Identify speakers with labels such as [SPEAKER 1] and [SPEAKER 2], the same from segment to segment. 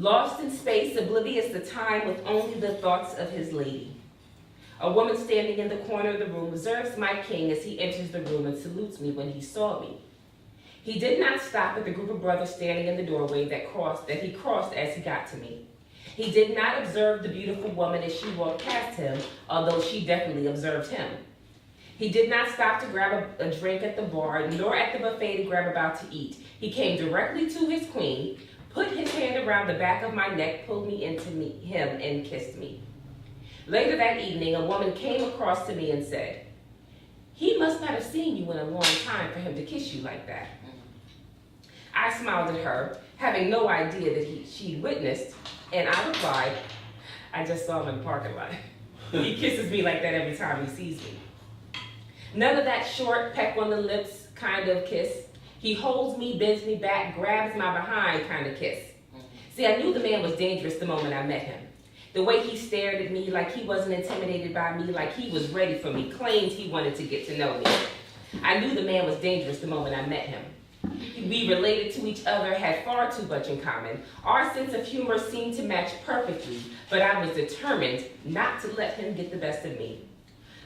[SPEAKER 1] Lost in space, oblivious to time with only the thoughts of his lady. A woman standing in the corner of the room observes my king as he enters the room and salutes me when he saw me. He did not stop at the group of brothers standing in the doorway that he crossed as he got to me. He did not observe the beautiful woman as she walked past him, although she definitely observed him. He did not stop to grab a drink at the bar, nor at the buffet to grab about to eat. He came directly to his queen, put his hand around the back of my neck, pulled me into him, and kissed me. Later that evening, a woman came across to me and said, "He must not have seen you in a long time for him to kiss you like that." I smiled at her, having no idea that she'd witnessed, and I replied, "I just saw him in the parking lot. He kisses me like that every time he sees me." None of that short peck on the lips kind of kiss. He holds me, bends me back, grabs my behind kind of kiss. See, I knew the man was dangerous the moment I met him. The way he stared at me like he wasn't intimidated by me, like he was ready for me, claimed he wanted to get to know me. I knew the man was dangerous the moment I met him. We related to each other, had far too much in common. Our sense of humor seemed to match perfectly, but I was determined not to let him get the best of me.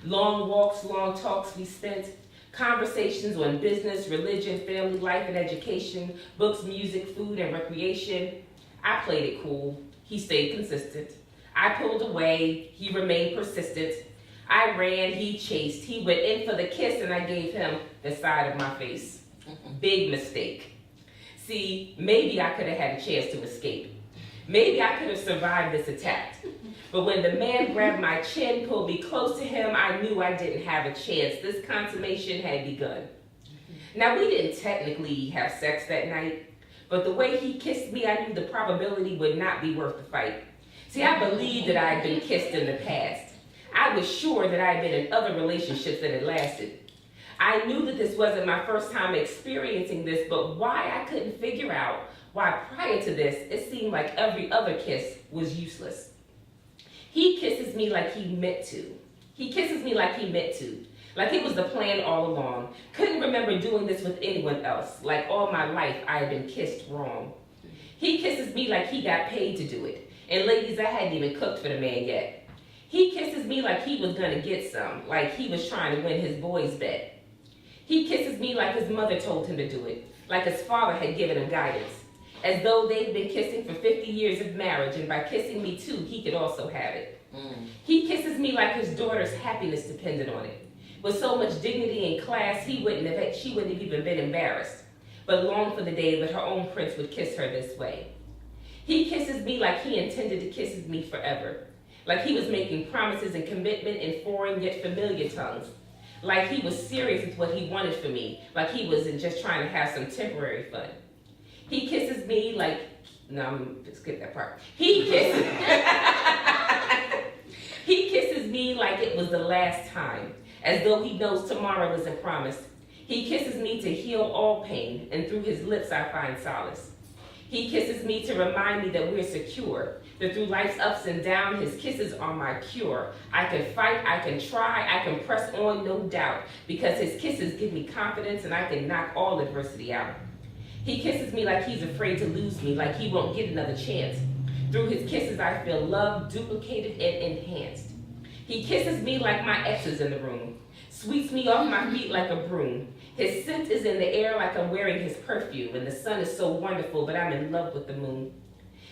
[SPEAKER 1] Long walks, long talks we spent, conversations on business, religion, family life and education, books, music, food, and recreation. I played it cool. He stayed consistent. I pulled away. He remained persistent. I ran. He chased. He went in for the kiss, and I gave him the side of my face. Big mistake. See, maybe I could have had a chance to escape. Maybe I could have survived this attack. But when the man grabbed my chin, pulled me close to him, I knew I didn't have a chance. This consummation had begun. Now, we didn't technically have sex that night, but the way he kissed me, I knew the probability would not be worth the fight. See, I believed that I had been kissed in the past. I was sure that I had been in other relationships that had lasted. I knew that this wasn't my first time experiencing this, but why I couldn't figure out why prior to this, it seemed like every other kiss was useless. He kisses me like he meant to. He kisses me like he meant to. Like it was the plan all along. Couldn't remember doing this with anyone else. Like all my life, I had been kissed wrong. He kisses me like he got paid to do it. And ladies, I hadn't even cooked for the man yet. He kisses me like he was gonna get some. Like he was trying to win his boys' bet. He kisses me like his mother told him to do it. Like his father had given him guidance. As though they'd been kissing for 50 years of marriage, and by kissing me too, he could also have it. He kisses me like his daughter's happiness depended on it. With so much dignity and class, she wouldn't have even been embarrassed, but longed for the day that her own prince would kiss her this way. He kisses me like he intended to kiss me forever, like he was making promises and commitment in foreign yet familiar tongues, like he was serious with what he wanted for me, like he wasn't just trying to have some temporary fun. He kisses me like, no, I'm gonna skip that part. He kisses me like it was the last time, as though he knows tomorrow isn't promised. He kisses me to heal all pain, and through his lips I find solace. He kisses me to remind me that we're secure, that through life's ups and downs, his kisses are my cure. I can fight, I can try, I can press on, no doubt, because his kisses give me confidence and I can knock all adversity out. He kisses me like he's afraid to lose me, like he won't get another chance. Through his kisses, I feel loved, duplicated, and enhanced. He kisses me like my ex is in the room, sweeps me off my feet like a broom. His scent is in the air like I'm wearing his perfume, and the sun is so wonderful, but I'm in love with the moon.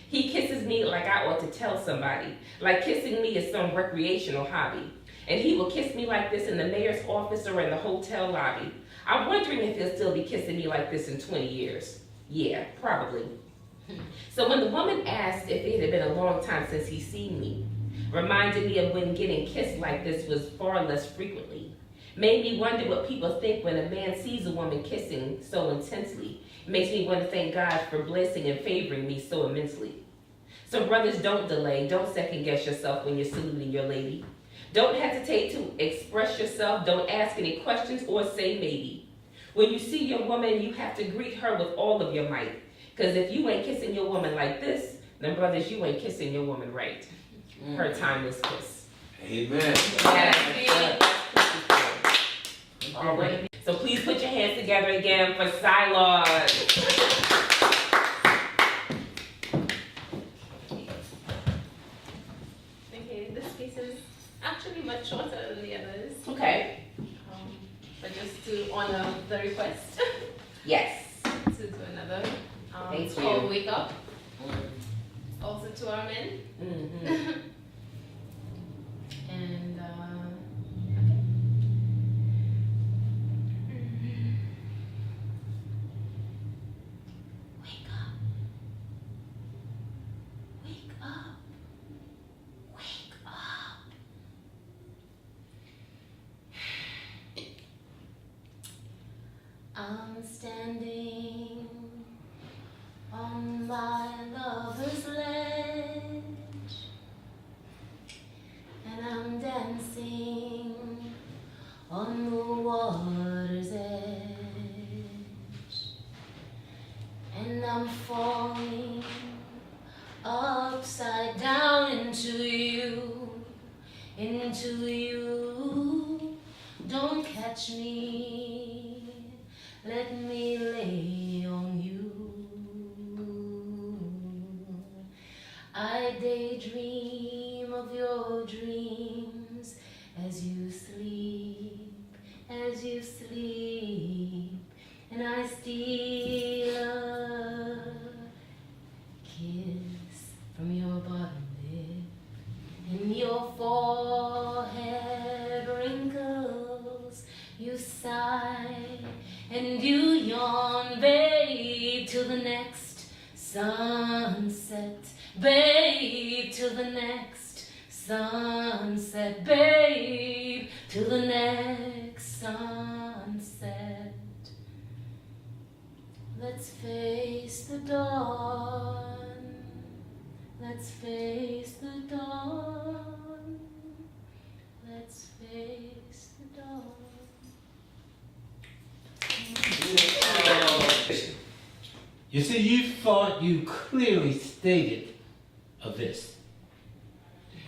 [SPEAKER 1] He kisses me like I ought to tell somebody, like kissing me is some recreational hobby. And he will kiss me like this in the mayor's office or in the hotel lobby. I'm wondering if he'll still be kissing me like this in 20 years. Yeah, probably. So when the woman asked if it had been a long time since he'd seen me, reminded me of when getting kissed like this was far less frequently, made me wonder what people think when a man sees a woman kissing so intensely. It makes me want to thank God for blessing and favoring me so immensely. So brothers, don't delay. Don't second guess yourself when you're saluting your lady. Don't hesitate to express yourself. Don't ask any questions or say maybe. When you see your woman, you have to greet her with all of your might. Because if you ain't kissing your woman like this, then brothers, you ain't kissing your woman right. Her timeless kiss.
[SPEAKER 2] Amen.
[SPEAKER 1] All right. So please put your hands together again for Silas.
[SPEAKER 2] actually much shorter than the others.
[SPEAKER 1] Okay.
[SPEAKER 2] But just to honor the request
[SPEAKER 1] Yes.
[SPEAKER 2] to do another.
[SPEAKER 1] Thank
[SPEAKER 2] It's
[SPEAKER 1] you.
[SPEAKER 2] called Wake Up. Also to our men.
[SPEAKER 1] Mm-hmm.
[SPEAKER 2] And okay. Wake up. Wake up. Wake up. I'm standing on my lover's ledge, and I'm dancing on the water's edge, and I'm falling upside down into you, into you. Don't catch me, let me lay on you. I daydream of your dreams as you sleep, and I steal a kiss from your bottom lip, and your forehead wrinkles, you sigh, and you yawn, babe, till the next sunset, babe, till the next sunset, babe, till the next sunset. Let's face the dawn, let's face the dawn, let's face the dawn.
[SPEAKER 3] You see, you thought you clearly stated of this,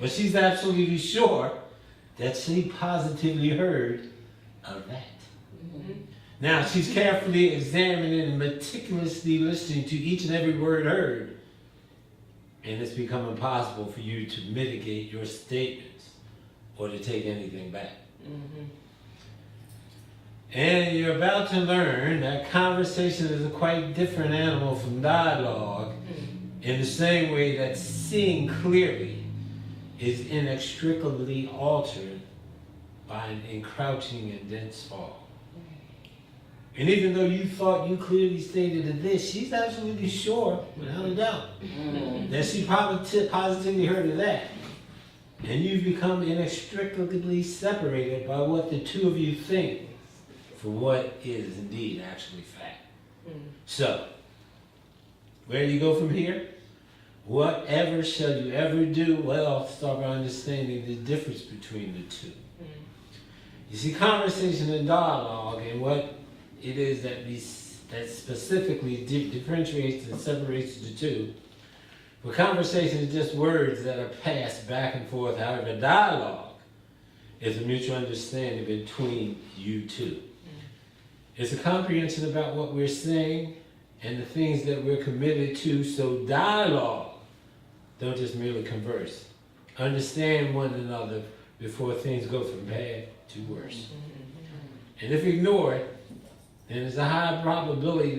[SPEAKER 3] but she's absolutely sure that she positively heard of that.
[SPEAKER 1] Mm-hmm.
[SPEAKER 3] Now, she's carefully examining and meticulously listening to each and every word heard, and it's become impossible for you to mitigate your statements or to take anything back.
[SPEAKER 1] Mm-hmm.
[SPEAKER 3] And you're about to learn that conversation is a quite different animal from dialogue, in the same way that seeing clearly is inextricably altered by an encroaching and dense fog. And even though you thought you clearly stated this, she's absolutely sure, without a doubt, that she positively heard of that. And you've become inextricably separated by what the two of you think for what is indeed actually fact. So, where do you go from here? Whatever shall you ever do? Well, start by understanding the difference between the two. You see, conversation and dialogue, and what it is that specifically differentiates and separates the two. Well, conversation is just words that are passed back and forth. However, dialogue is a mutual understanding between you two. It's a comprehension about what we're saying and the things that we're committed to. So dialogue, don't just merely converse. Understand one another before things go from bad to worse. And if you ignore it, then there's a high probability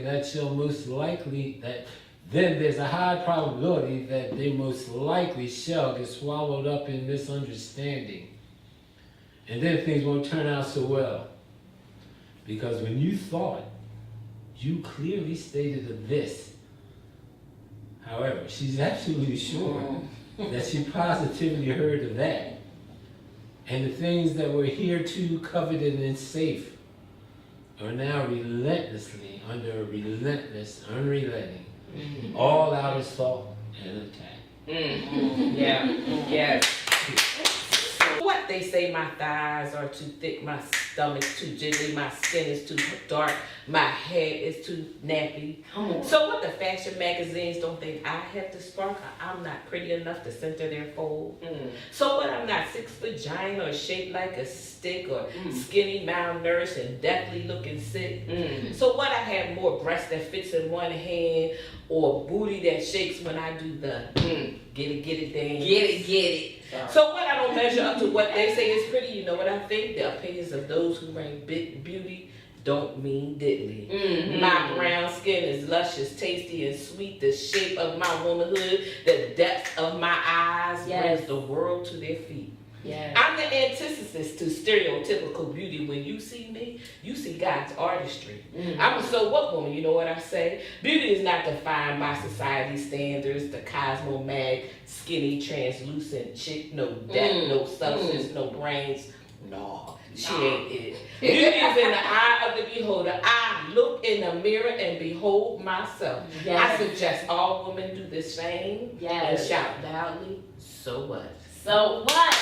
[SPEAKER 3] that they most likely shall get swallowed up in misunderstanding. And then things won't turn out so well. Because when you thought, you clearly stated of this. However, she's absolutely sure that she positively heard of that. And the things that were hereto coveted and safe are now relentlessly under a relentless, unrelenting, all out assault and attack.
[SPEAKER 1] Yeah, yes. What they say, my thighs are too thick, my stomach's too jiggly, my skin is too dark, my hair is too nappy. So what the fashion magazines don't think I have the spark, I'm not pretty enough to center their fold. So what I'm not
[SPEAKER 4] vagina or shaped like a stick or skinny, malnourished, and deathly looking sick. So what, I have more breast that fits in one hand or booty that shakes when I do the get it dance.
[SPEAKER 1] Get it.
[SPEAKER 4] So what, I don't measure up to what they say is pretty. You know what I think? The opinions of those who rank beauty don't mean diddly. My brown skin is luscious, tasty, and sweet. The shape of my womanhood, the depth of my eyes brings the world to their feet.
[SPEAKER 1] Yes.
[SPEAKER 4] I'm the antithesis to stereotypical beauty. When you see me, you see God's artistry. I'm a so what woman, you know what I say? Beauty is not defined by society standards, the Cosmo Mag, skinny, translucent chick, no depth, no substance, no brains. No, she ain't it. Beauty is in the eye of the beholder. I look in the mirror and behold myself. I suggest all women do the same and shout loudly, so what?
[SPEAKER 1] So what?